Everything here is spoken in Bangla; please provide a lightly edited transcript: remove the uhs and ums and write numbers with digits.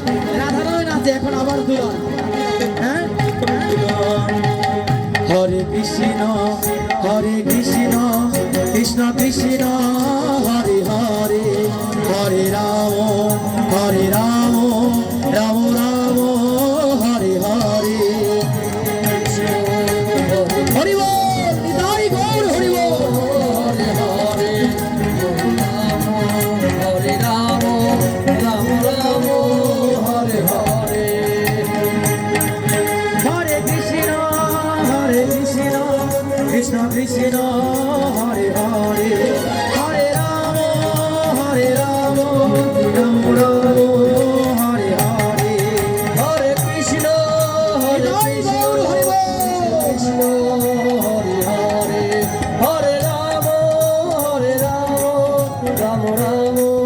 নাচে, রাধারানী নাচে এখন আবার দুলন। হ্যাঁ, হরে কৃষ্ণ কৃষ্ণ কৃষ্ণ হরে হরে, হরে রাম রাম রাম হরে হরে। হরি বল, নিতাই গৌর হরি বল। হরে রাম রাম রাম হরে হরে। হরে কৃষ্ণ কৃষ্ণ কৃষ্ণ হরে হরে, হরে রাম রাম রাম হরে হরে। হরে কৃষ্ণ নিতাই গৌর হরি বল। কৃষ্ণ হরে হরে। হরে রাম রাম রাম